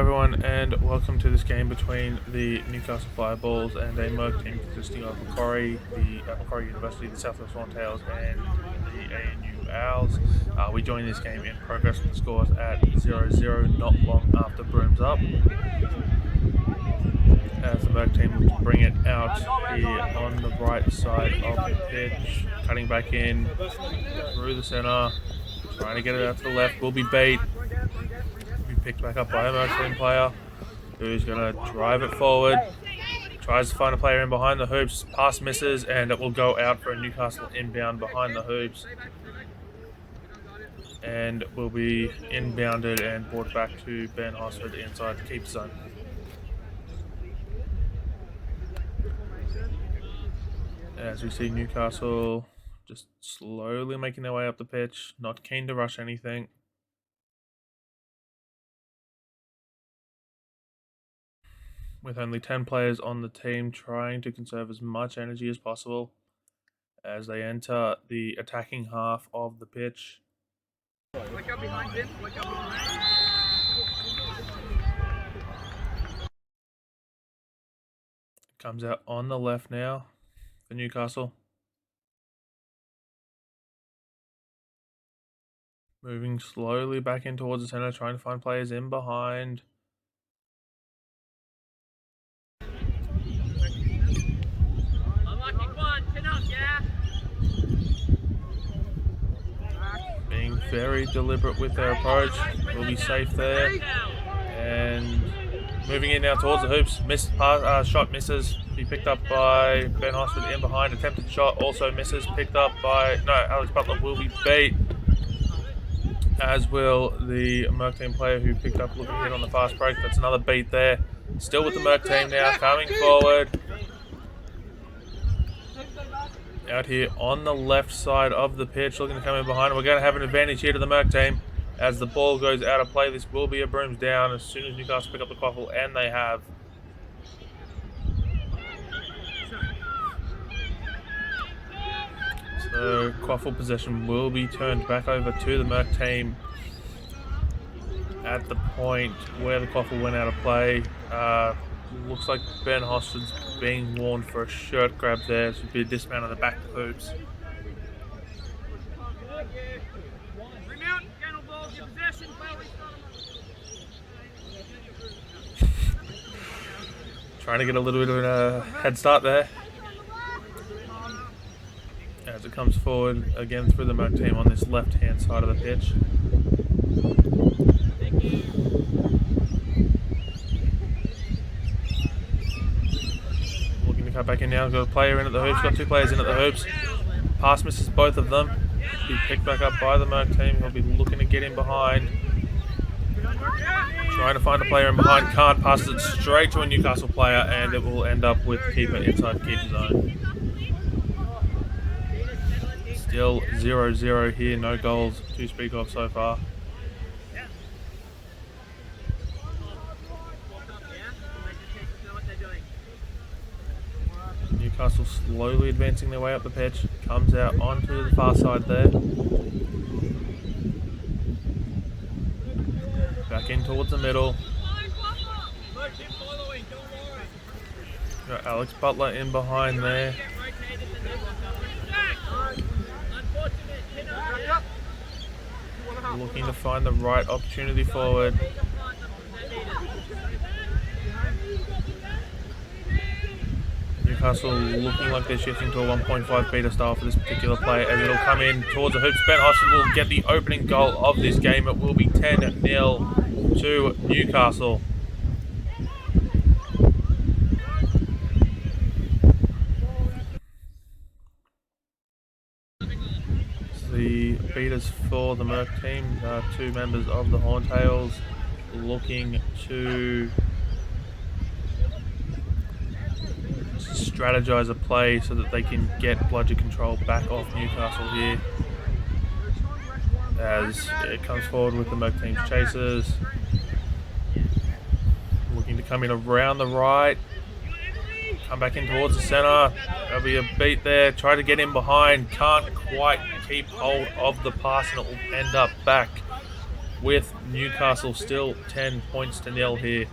everyone, and welcome to this game between the Newcastle Fireballs and a Merc team consisting of Macquarie, the Macquarie University, the South West Horntails, and the ANU Owls. We joined this game in progress with the scores at 0-0 not long after Brooms Up, as the Merc team will bring it out here on the right side of the pitch, cutting back in through the centre, trying to get it out to the left. Will be beat. Picked back up by a Merc team player who's going to drive it forward. Tries to find a player in behind the hoops. Pass misses, and it will go out for a Newcastle inbound behind the hoops. And will be inbounded and brought back to Ben Hosford inside the keeper zone. As we see Newcastle just slowly making their way up the pitch, not keen to rush anything. With only 10 players on the team, trying to conserve as much energy as possible as they enter the attacking half of the pitch. Comes out on the left now for Newcastle. Moving slowly back in towards the centre, trying to find players in behind. Being very deliberate with their approach. Will be safe there. And moving in now towards the hoops. Missed pass, shot misses. Be picked up by Ben Hosford in behind. Attempted shot also misses. Picked up by Alex Butler will be beat. As will the Merc team player who picked up looking hit on the fast break. That's another beat there. Still with the Merc team now, coming forward. Out here on the left side of the pitch, looking to come in behind. We're going to have an advantage here to the Merc team. As the ball goes out of play, this will be a Brooms down as soon as Newcastle pick up the quaffle, and they have. So quaffle possession will be turned back over to the Merc team at the point where the quaffle went out of play. Looks like Ben Hosford's being warned for a shirt grab there. This would be a dismount on the back of the hoops. Trying to get a little bit of a head start there. As it comes forward again through the Merc team on this left-hand side of the pitch. Cut back in now, got a player in at the hoops, got two players in at the hoops. Pass misses both of them. Be picked back up by the Merc team. He'll be looking to get in behind. Trying to find a player in behind, can't, passes it straight to a Newcastle player, and it will end up with keeper inside the keeper zone. Still 0-0 here, no goals to speak of so far. Newcastle slowly advancing their way up the pitch, comes out onto the far side there. Back in towards the middle. Got Alex Butler in behind there. Looking to find the right opportunity forward. Newcastle looking like they're shifting to a 1.5 beta style for this particular play, as it'll come in towards the hoops. Ben Hosford will get the opening goal of this game. It will be 10-0 to Newcastle. The beaters for the Merc team are two members of the Horntails looking to strategize a play so that they can get bludger control back off Newcastle here. As it comes forward with the Merc team's chasers. Looking to come in around the right. Come back in towards the centre. There'll be a beat there. Try to get in behind. Can't quite keep hold of the pass, and it will end up back with Newcastle still 10 points to nil here.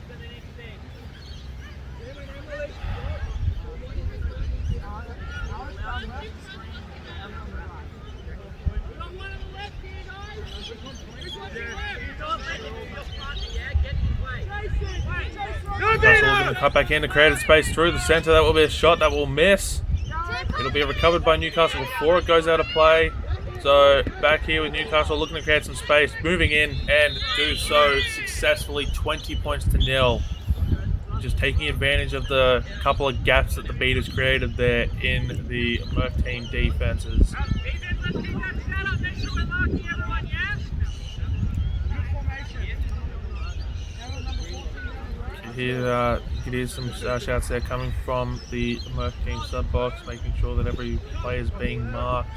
Newcastle looking to cut back in to create a space through the centre. That will be a shot that will miss. It'll be recovered by Newcastle before it goes out of play. So back here with Newcastle looking to create some space, moving in and do so successfully. 20 points to nil. Just taking advantage of the couple of gaps that the beaters created there in the Merc team defenses. You could hear some shouts there coming from the Merc team sub box, making sure that every player is being marked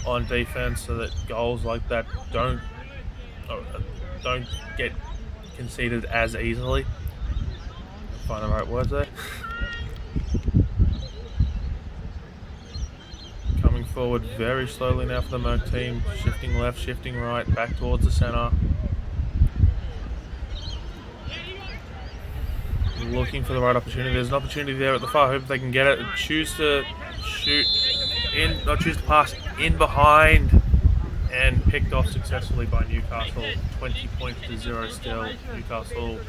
on defense so that goals like that don't get conceded as easily. Find the right words there. Coming forward very slowly now for the Merc team, shifting left, shifting right, back towards the centre. Looking for the right opportunity. There's an opportunity there at the far hoop. They can get it. Choose to shoot in, not choose to pass in behind, and picked off successfully by Newcastle. 20 points to 0 still. Newcastle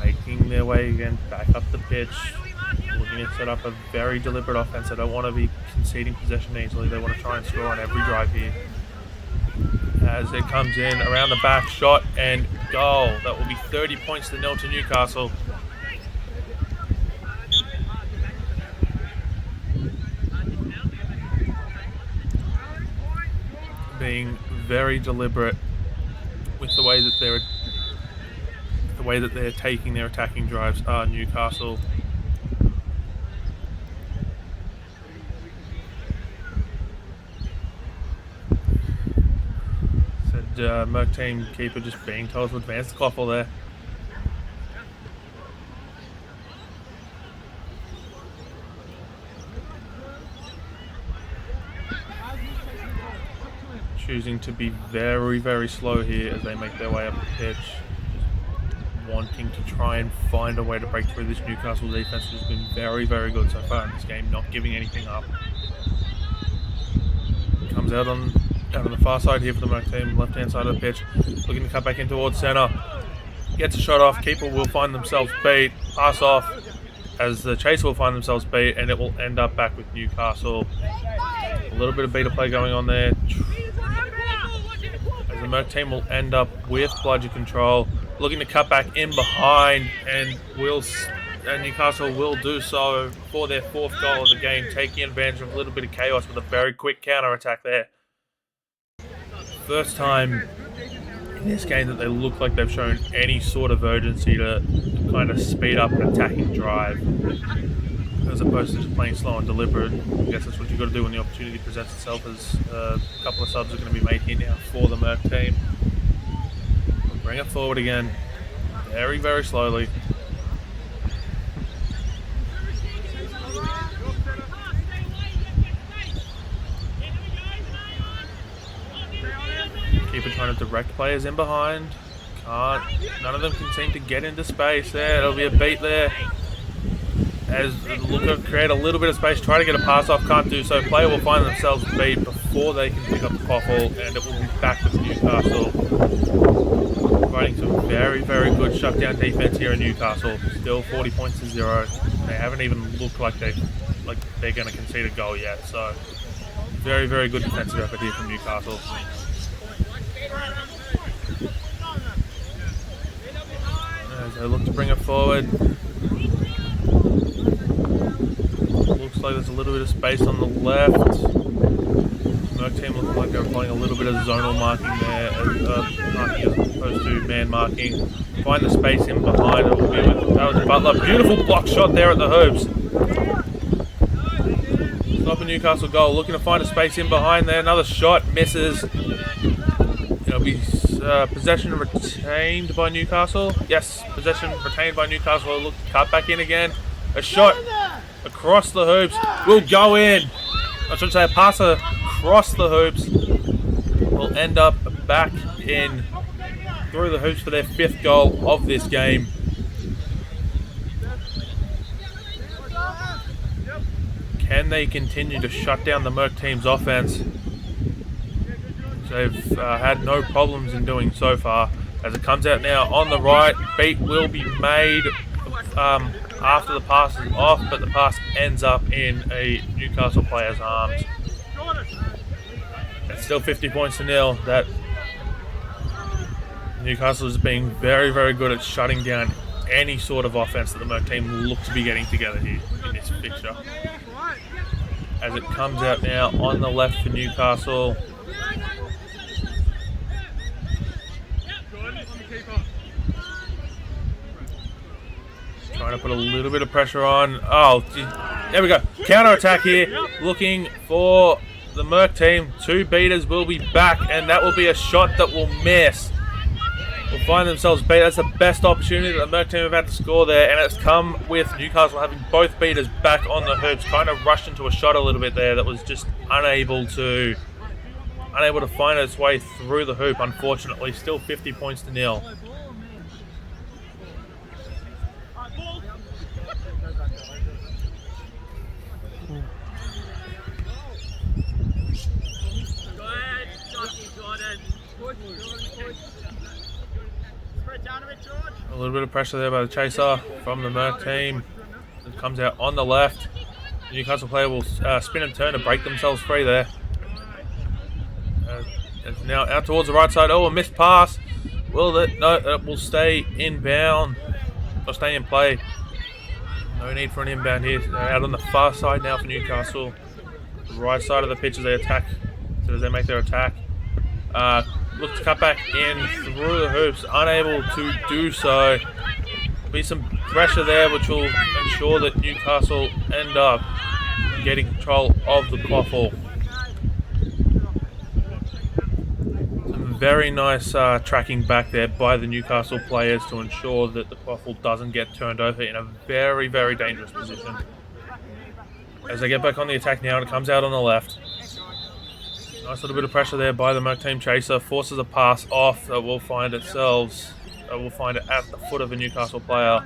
making their way again back up the pitch, looking to set up a very deliberate offense. They don't want to be conceding possession easily. They want to try and score on every drive here. As it comes in around the back, shot and goal. That will be 30 points to 0 to Newcastle. Being very deliberate with the way that they're taking their attacking drives are Newcastle. Merc team keeper just being told to advance the Koffel there. Choosing to be very, very slow here as they make their way up the pitch. Just wanting to try and find a way to break through this Newcastle defense, which has been very, very good so far in this game, not giving anything up. Comes out on the far side here for the Merc team, left-hand side of the pitch, looking to cut back in towards centre. Gets a shot off, keeper will find themselves beat, pass off, as the chase will find themselves beat, and it will end up back with Newcastle. A little bit of beater play going on there. As the Merc team will end up with bludger control, looking to cut back in behind, and Newcastle will do so for their 4th goal of the game, taking advantage of a little bit of chaos with a very quick counter-attack there. First time in this game that they look like they've shown any sort of urgency to kind of speed up an attacking drive, as opposed to just playing slow and deliberate. I guess that's what you've got to do when the opportunity presents itself, as a couple of subs are going to be made here now for the Merc team. Bring it forward again, very, very slowly. Keeper trying to direct players in behind. Can't. None of them can seem to get into space there. There'll be a beat there. As look to create a little bit of space, try to get a pass off, can't do so. Player will find themselves beat before they can pick up the Koffel, and it will be back with Newcastle. Providing some very, very good shutdown defense here in Newcastle. Still 40 points to 0. They haven't even looked like they're going to concede a goal yet. So very, very good defensive effort here from Newcastle. As they look to bring it forward. Looks like there's a little bit of space on the left. Merc team looks like they're playing a little bit of zonal marking there, as opposed to man marking. Find the space in behind. It will be with, that was Butler. Beautiful block shot there at the hoops. Stop a Newcastle goal. Looking to find a space in behind there. Another shot misses. It'll be possession retained by Newcastle. Yes, possession retained by Newcastle. We'll look to cut back in again. A shot across the hoops will go in. I should say a pass across the hoops will end up back in through the hoops for their 5th goal of this game. Can they continue to shut down the Merc team's offense? They've had no problems in doing so far. As it comes out now on the right, beat will be made after the pass is off, but the pass ends up in a Newcastle player's arms. It's still 50 points to nil. That Newcastle is being very, very good at shutting down any sort of offense that the Merc team look to be getting together here in this fixture. As it comes out now on the left for Newcastle. Trying to put a little bit of pressure on. Oh, there we go. Counter-attack here. Looking for the Merc team. 2 beaters will be back, and that will be a shot that will miss. Will find themselves beat. That's the best opportunity that the Merc team have had to score there, and it's come with Newcastle having both beaters back on the hoops. Kind of rushed into a shot a little bit there that was just unable to find its way through the hoop, unfortunately. Still 50 points to nil. A little bit of pressure there by the chaser from the Merc team. It comes out on the left. The Newcastle player will spin and turn to break themselves free there. It's now out towards the right side. Oh, a missed pass. Will it? No, it will stay inbound. Or stay in play. No need for an inbound here. They're out on the far side now for Newcastle. Right side of the pitch as they attack. As they make their attack. Look to cut back in through the hoops, unable to do so. There'll be some pressure there which will ensure that Newcastle end up getting control of the quaffle. Some very nice tracking back there by the Newcastle players to ensure that the quaffle doesn't get turned over in a very, very dangerous position. As they get back on the attack now, and it comes out on the left. Nice little bit of pressure there by the Merc team chaser. Forces a pass off that will find it at the foot of a Newcastle player.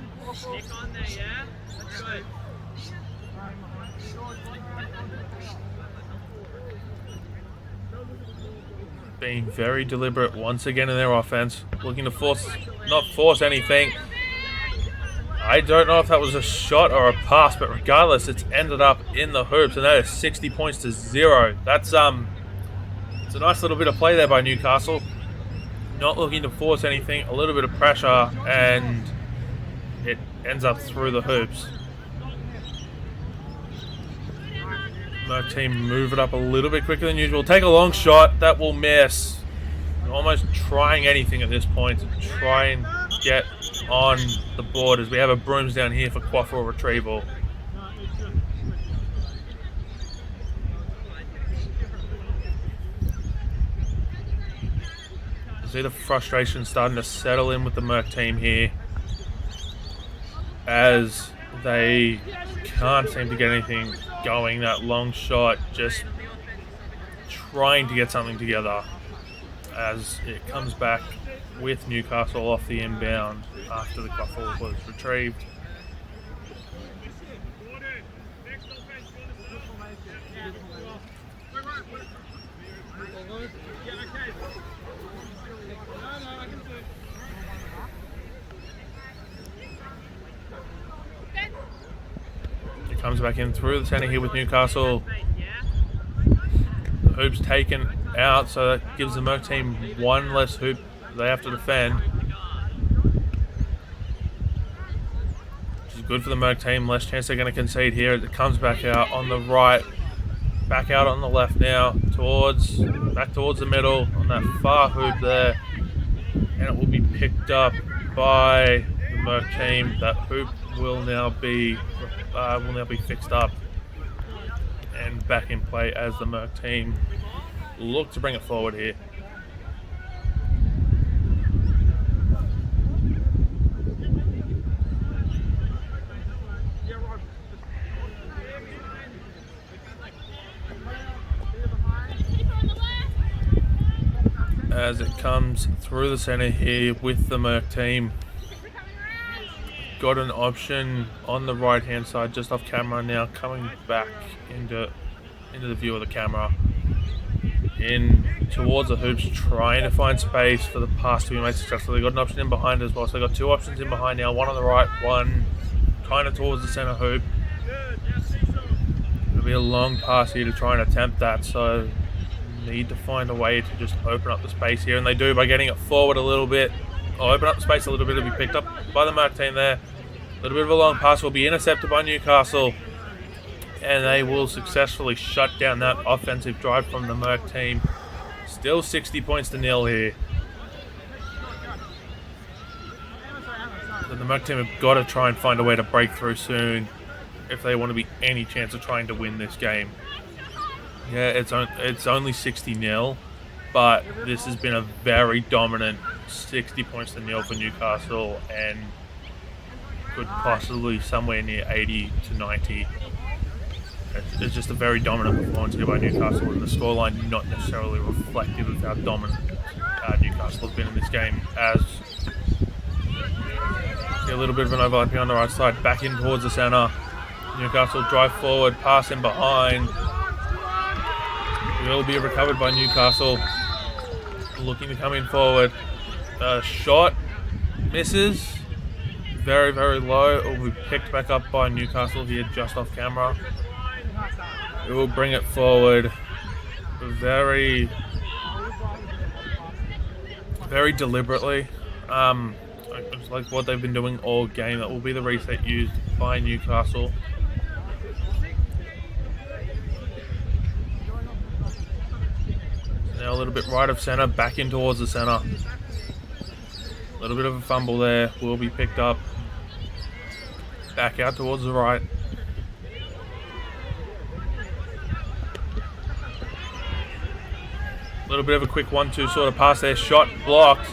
Being very deliberate once again in their offense. Looking to not force anything. I don't know if that was a shot or a pass, but regardless, it's ended up in the hoops, and that is 60 points to 0. That's it's a nice little bit of play there by Newcastle. Not looking to force anything, a little bit of pressure, and it ends up through the hoops. Merc team move it up a little bit quicker than usual. Take a long shot, that will miss. Almost trying anything at this point to try and get on the board as we have a brooms down here for quaffle retrieval. See the frustration starting to settle in with the Merc team here as they can't seem to get anything going. That long shot, just trying to get something together as it comes back with Newcastle off the inbound after the quaffle was retrieved. Comes back in through the centre here with Newcastle. The hoop's taken out, so that gives the Merc team one less hoop they have to defend. Which is good for the Merc team. Less chance they're going to concede here. It comes back out on the right. Back out on the left now. Back towards the middle on that far hoop there. And it will be picked up by the Merc team. That hoop will now be fixed up and back in play as the Merc team look to bring it forward here. as it comes through the centre here with the Merc team. Got an option on the right hand side just off camera now, coming back into the view of the camera. In towards the hoops, trying to find space for the pass to be made successful. They got an option in behind as well, so they got two options in behind now, one on the right, one kind of towards the centre hoop. It'll be a long pass here to try and attempt that, so need to find a way to just open up the space here, and they do by getting it forward a little bit. Open up the space a little bit to be picked up by the Merc team there. A little bit of a long pass will be intercepted by Newcastle, and they will successfully shut down that offensive drive from the Merc team. Still 60 points to nil here. So the Merc team have got to try and find a way to break through soon if they want to be any chance of trying to win this game. Yeah, it's only 60-0, but this has been a very dominant 60 points to nil for Newcastle, and could possibly somewhere near 80 to 90. It's just a very dominant performance here by Newcastle, and the scoreline not necessarily reflective of how dominant Newcastle has been in this game. As a little bit of an overlap here on the right side, back in towards the centre. Newcastle drive forward, pass in behind. Will be recovered by Newcastle. Looking to come in forward. Shot misses. Very, very low. It will be picked back up by Newcastle here just off camera. It will bring it forward very, very deliberately. It's like what they've been doing all game. That will be the reset used by Newcastle. Now a little bit right of centre, back in towards the centre. A little bit of a fumble there, will be picked up. Back out towards the right. A little bit of a quick 1-2 sort of pass there, shot blocked.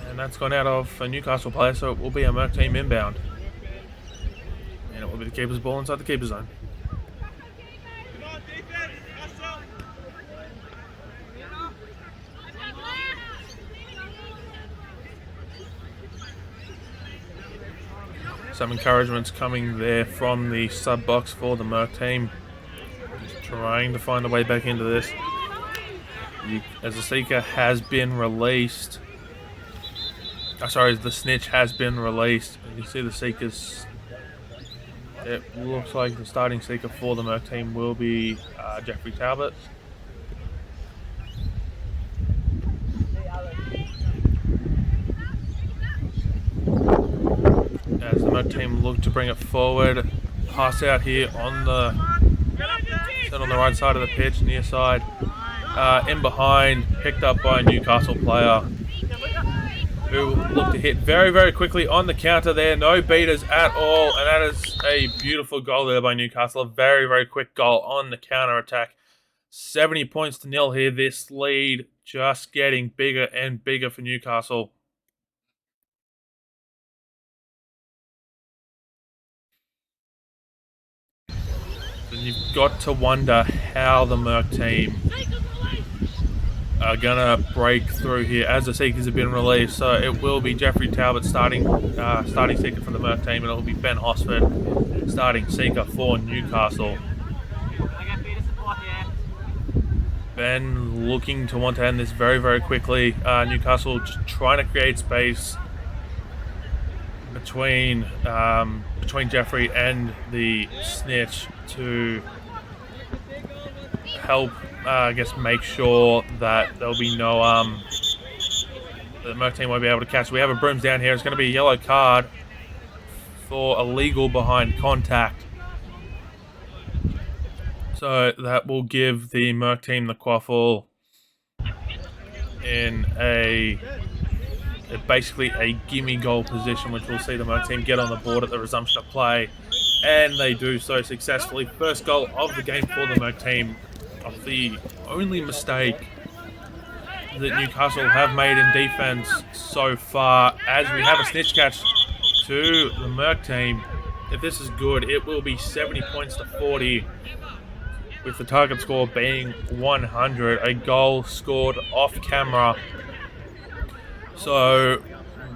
And that's gone out of a Newcastle player, so it will be a Merc team inbound. And it will be the keeper's ball inside the keeper's zone. Some encouragements coming there from the sub box for the Merc team. Just trying to find a way back into this. As the seeker has been released. Sorry, the snitch has been released. And you see the seekers. It looks like the starting seeker for the Merc team will be Jeffrey Talbot. As the Merc team look to bring it forward, pass out here on the right side of the pitch, near side, in behind, picked up by a Newcastle player who looked to hit very, very quickly on the counter there. No beaters at all, and that is a beautiful goal there by Newcastle. A very, very quick goal on the counter attack. 70 points to nil here. This lead just getting bigger and bigger for Newcastle. And you've got to wonder how the Merc team are going to break through here as the seekers have been released. So it will be Jeffrey Talbot starting seeker for the Merc team, and it will be Ben Hosford starting seeker for Newcastle. Ben looking to want to end this very, very quickly. Newcastle just trying to create space between Jeffrey and the snitch to help, I guess, make sure that there'll be no the Merc team won't be able to catch. We have a brooms down here. It's going to be a yellow card for illegal behind contact. So that will give the Merc team the quaffle in basically a gimme goal position, which will see the Merc team get on the board at the resumption of play, and they do so successfully. First goal of the game for the Merc team, of the only mistake that Newcastle have made in defense so far, as we have a snitch catch to the Merc team. If this is good, it will be 70 points to 40. with the target score being 100, a goal scored off camera. So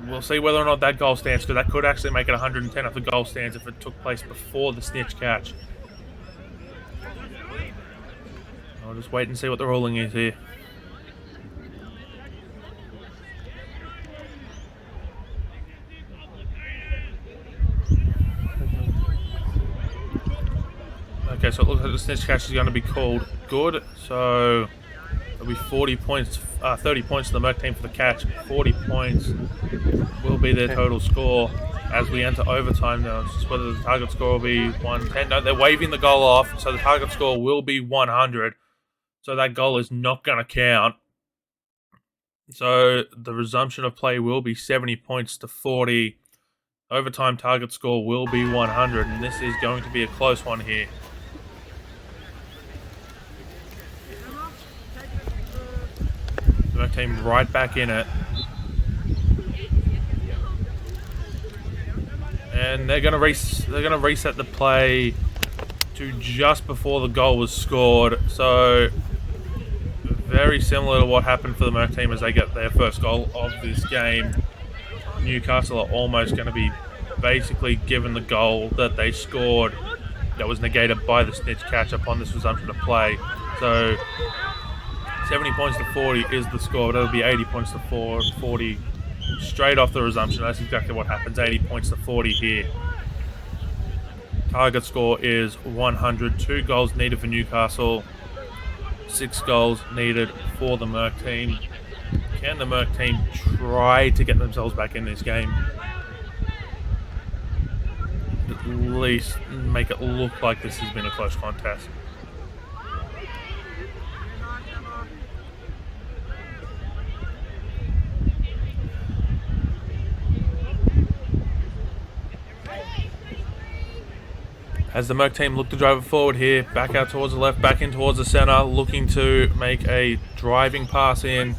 we'll see whether or not that goal stands, because that could actually make it 110 if the goal stands if it took place before the snitch catch. I'll just wait and see what the ruling is here. Okay, so it looks like the snitch catch is going to be called good. So it'll be 40 points, 30 points to the Merc team for the catch. 40 points will be their total score as we enter overtime now. It's just whether the target score will be 110. No, they're waving the goal off, so the target score will be 100. So that goal is not going to count. So the resumption of play will be 70 points to 40. Overtime target score will be 100, and this is going to be a close one here. The Merc team right back in it. And they're going to reset the play to just before the goal was scored. So very similar to what happened for the Merc team as they get their first goal of this game. Newcastle are almost going to be basically given the goal that they scored that was negated by the snitch catch upon this resumption of play. So 70 points to 40 is the score, but it'll be 80 points to 40 straight off the resumption. That's exactly what happens, 80 points to 40 here. Target score is 100, 2 goals needed for Newcastle, 6 goals needed for the Merc team. Can the Merc team try to get themselves back in this game? At least make it look like this has been a close contest. As the Merc team look to drive it forward here, back out towards the left, back in towards the centre, looking to make a driving pass in.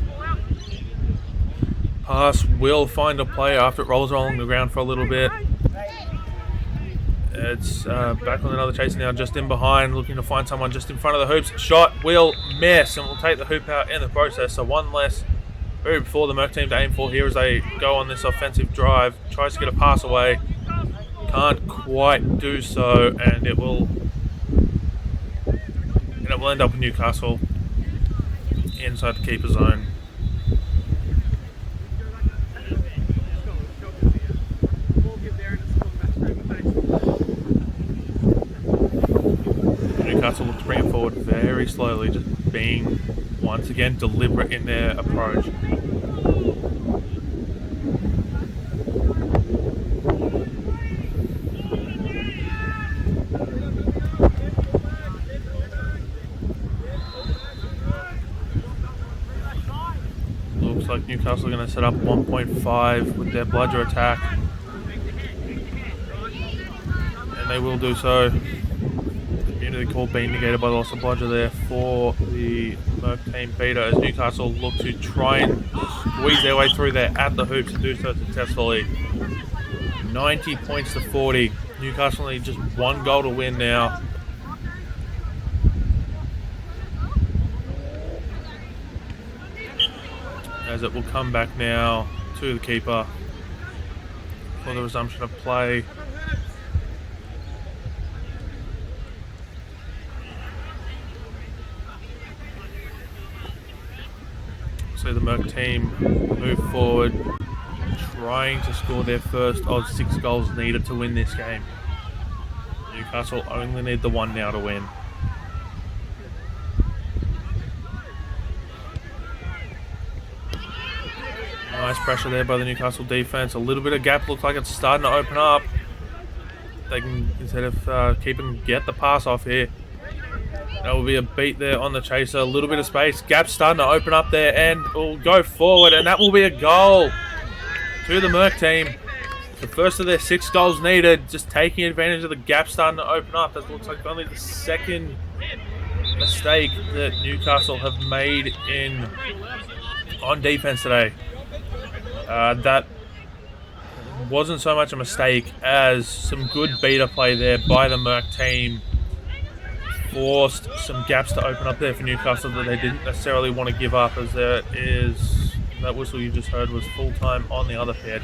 Pass will find a player after it rolls along the ground for a little bit. It's back on another chase now, just in behind, looking to find someone just in front of the hoops. Shot will miss, and will take the hoop out in the process. So one less hoop for the Merc team to aim for here as they go on this offensive drive. Tries to get a pass away. Can't quite do so, and it will end up with Newcastle inside the keeper zone. Newcastle look to bring it forward very slowly, just being once again deliberate in their approach. Like Newcastle are going to set up 1.5 with their bludger attack, and they will do so. Community call being negated by the loss of bludger there for the Merc team beater as Newcastle look to try and squeeze their way through there at the hoops and do so successfully. 90 points to 40. Newcastle need just 1 goal to win now. As it will come back now to the keeper for the resumption of play. So the Merc team move forward, trying to score their first of 6 goals needed to win this game. Newcastle only need the 1 now to win. Nice pressure there by the Newcastle defense. A little bit of gap, looks like it's starting to open up. They can, instead of keeping, get the pass off here. That will be a beat there on the chaser. A little bit of space. Gap starting to open up there and will go forward, and that will be a goal to the Merc team. The first of their 6 goals needed, just taking advantage of the gap starting to open up. That looks like only the second mistake that Newcastle have made on defense today. That wasn't so much a mistake as some good beater play there by the Merc team. forced some gaps to open up there for Newcastle that they didn't necessarily want to give up, as there is that whistle you just heard was full time on the other pitch.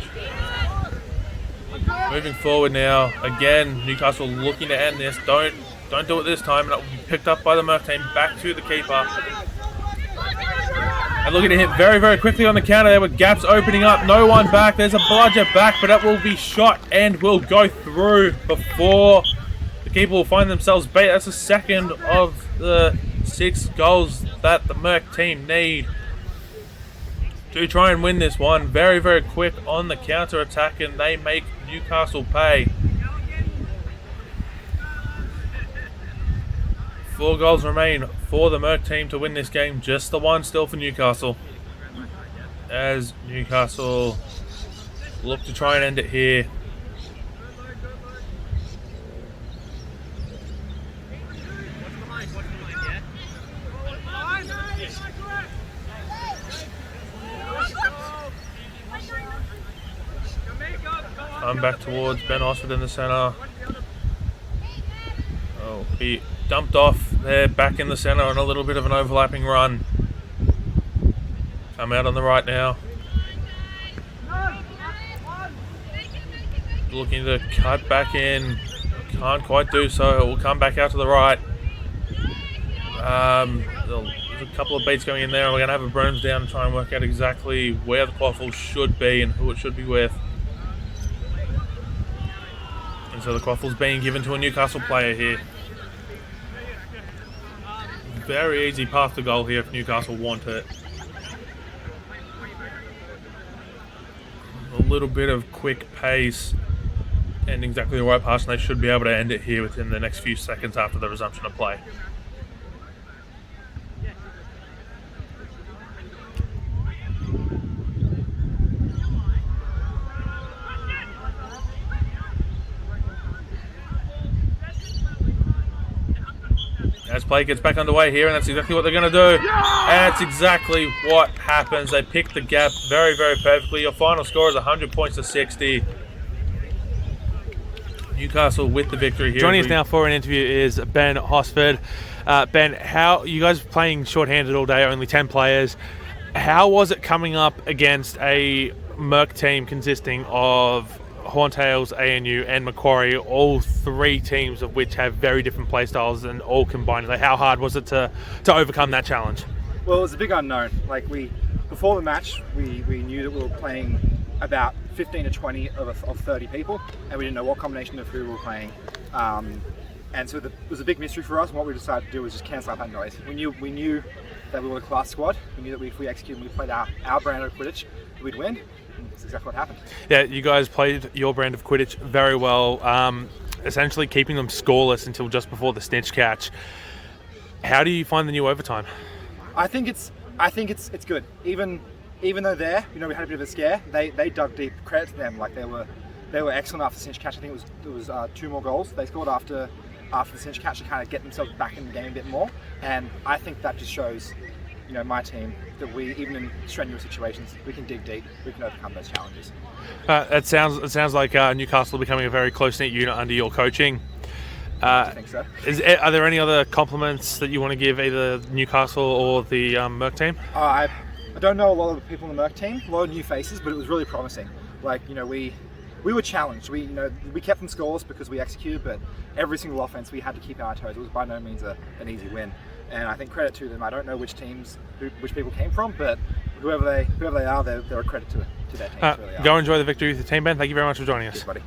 Moving forward now, again, Newcastle looking to end this. Don't do it this time, and that will be picked up by the Merc team. Back to the keeper. And looking to hit very, very quickly on the counter there with gaps opening up. No one back. There's a bludger back, but that will be shot and will go through before the keeper will find themselves bait. That's the second of the 6 goals that the Merc team need to try and win this one. Very, very quick on the counter attack, and they make Newcastle pay. 4 goals remain for the Merc team to win this game. Just the one still for Newcastle, as Newcastle look to try and end it here. I'm back towards Ben Hosford in the centre. Oh, he dumped off there, back in the centre on a little bit of an overlapping run. Come out on the right now. Looking to cut back in. Can't quite do so. It will come back out to the right. There's a couple of beats going in there. We're going to have a brooms down and try and work out exactly where the quaffle should be and who it should be with. And so the quaffle's being given to a Newcastle player here. Very easy path to goal here if Newcastle want it. A little bit of quick pace and exactly the right pass, and they should be able to end it here within the next few seconds after the resumption of play. As play gets back underway here, and that's exactly what they're going to do. And that's exactly what happens. They pick the gap very, very perfectly. Your final score is 100 points to 60. Newcastle with the victory here. Joining us now for an interview is Ben Hosford. Ben, how you guys playing short-handed all day, only 10 players. How was it coming up against a Merc team consisting of Horntails, ANU and Macquarie, all 3 teams of which have very different play styles and all combined? Like, how hard was it to overcome that challenge? Well, it was a big unknown. Like, before the match, we knew that we were playing about 15 to 20 of 30 people, and we didn't know what combination of who we were playing. And so it was a big mystery for us, and what we decided to do was just cancel out that noise. We knew that we were a class squad. We knew that if we executed and we played our brand of Quidditch, we'd win. That's exactly what happened. Yeah, you guys played your brand of Quidditch very well, essentially keeping them scoreless until just before the snitch catch. How do you find the new overtime? I think it's good. Even though we had a bit of a scare, they dug deep. Credit to them. Like, they were excellent after the cinch catch. I think it was 2 more goals they scored after the cinch catch to kind of get themselves back in the game a bit more. And I think that just shows, my team, that we, even in strenuous situations, we can dig deep. We can overcome those challenges. It sounds like Newcastle becoming a very close-knit unit under your coaching. I think so. Are there any other compliments that you want to give either Newcastle or the Merc team? I don't know a lot of the people in the Merc team, a lot of new faces, but it was really promising. Like, we were challenged. We kept them scoreless because we executed, but every single offense we had to keep our toes. It was by no means an easy win, and I think credit to them. I don't know which people came from, but whoever they are, they're a credit to their teams. Really go enjoy the victory with the team, Ben. Thank you very much for joining us. Cheers, buddy.